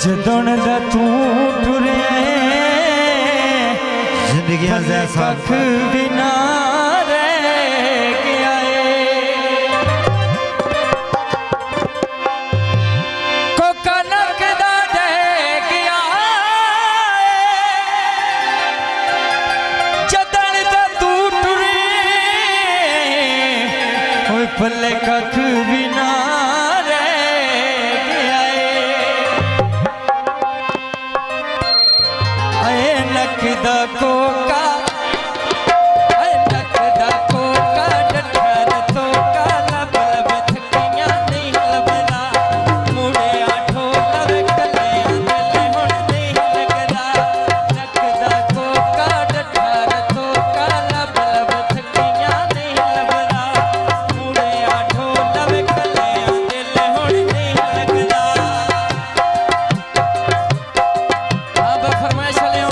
जदों दा तू टुरे जिंदगी कख भी ना रह गया कोका नकदा दे गया जदन दा तू टुरे ओए पल्ले कख भी ना नकदा कोका नकदा कोका डठर तो काला लब थकियां नहीं लभदा मुड़े आठो लव कलियां दिल हुण नहीं लगदा नकदा कोका डठर तो काला लब थकियां नहीं लभदा मुड़े आठो लव कलियां दिल हुण नहीं लगदा। अब फरमाइश ले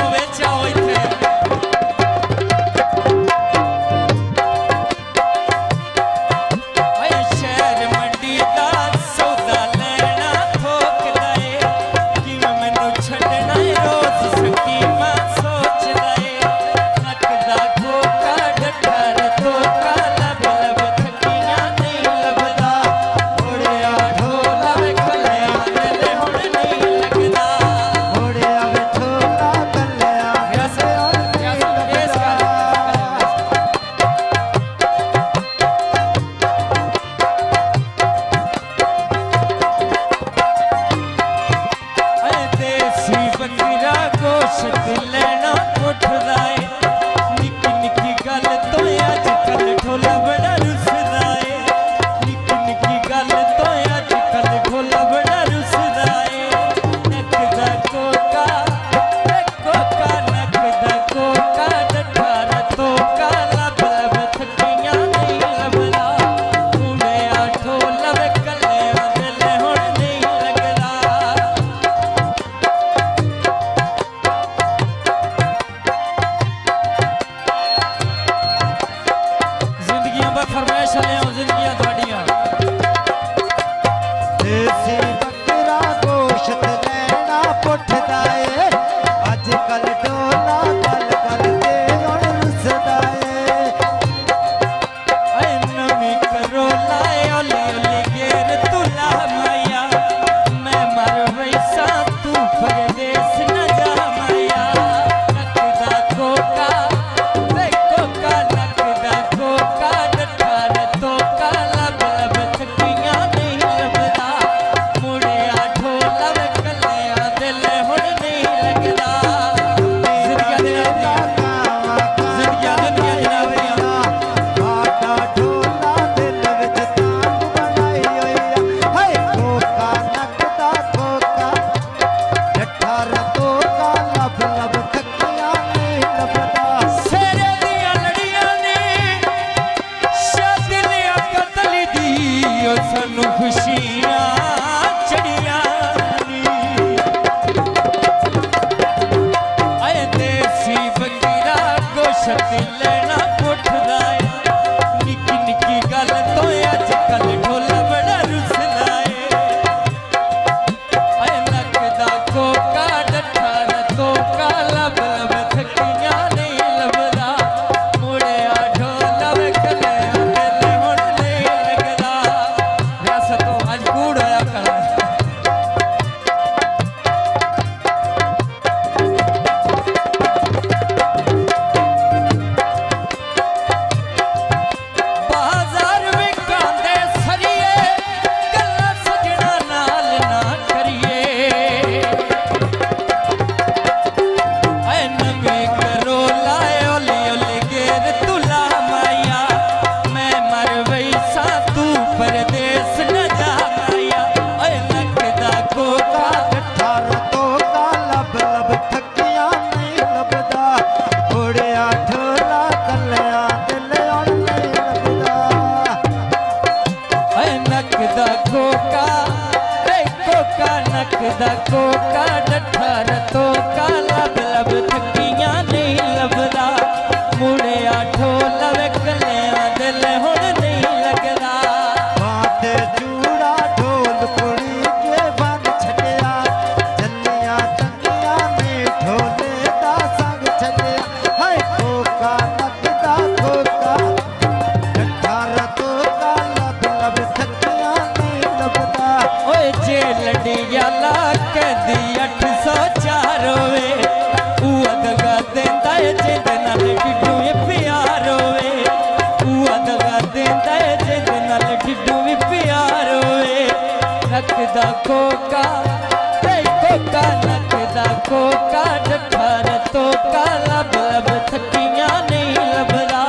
नकदा कोका डठर तो काला लब थकियां नहीं लभदा मुड़े आठो लव कलियां दिल हुण नहीं लगदा बात चूड़ा ढोल कुड़ी के बन छड़िया देंदा है जिहदे नाल ढिड्डू भी प्यार होए नकदा कोका ते कोका नकदा कोका डठा रतोका लब लब थकियां नहीं लभदा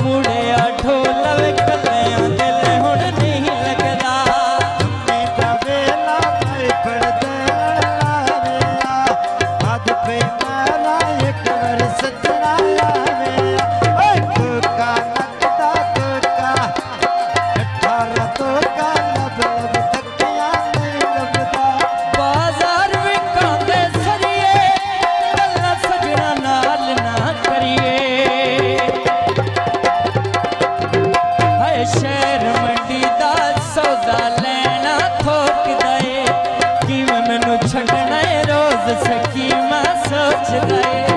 मुड़िया ढोल वे कलियां दिल हुण नहीं लगदा मेरा वेला मैं पड़दे लावेया अज पे मेरा एक बार सजना आवेया ओए कोका नकदा कोका अठारह तोका लब लब थकियां नहीं लभदा बाजार विकांदे सरिए गल्लां सजना नाल ना करिए हाय शहर मंडी दा सौदा लेना थोकदा ए किवें मैनू छड्डना ए रोज सकीमा सोचदा ए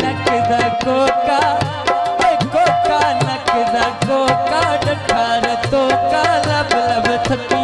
नकदा कोका ओए कोका नकदा कोका डठा रतोका लब लब थकी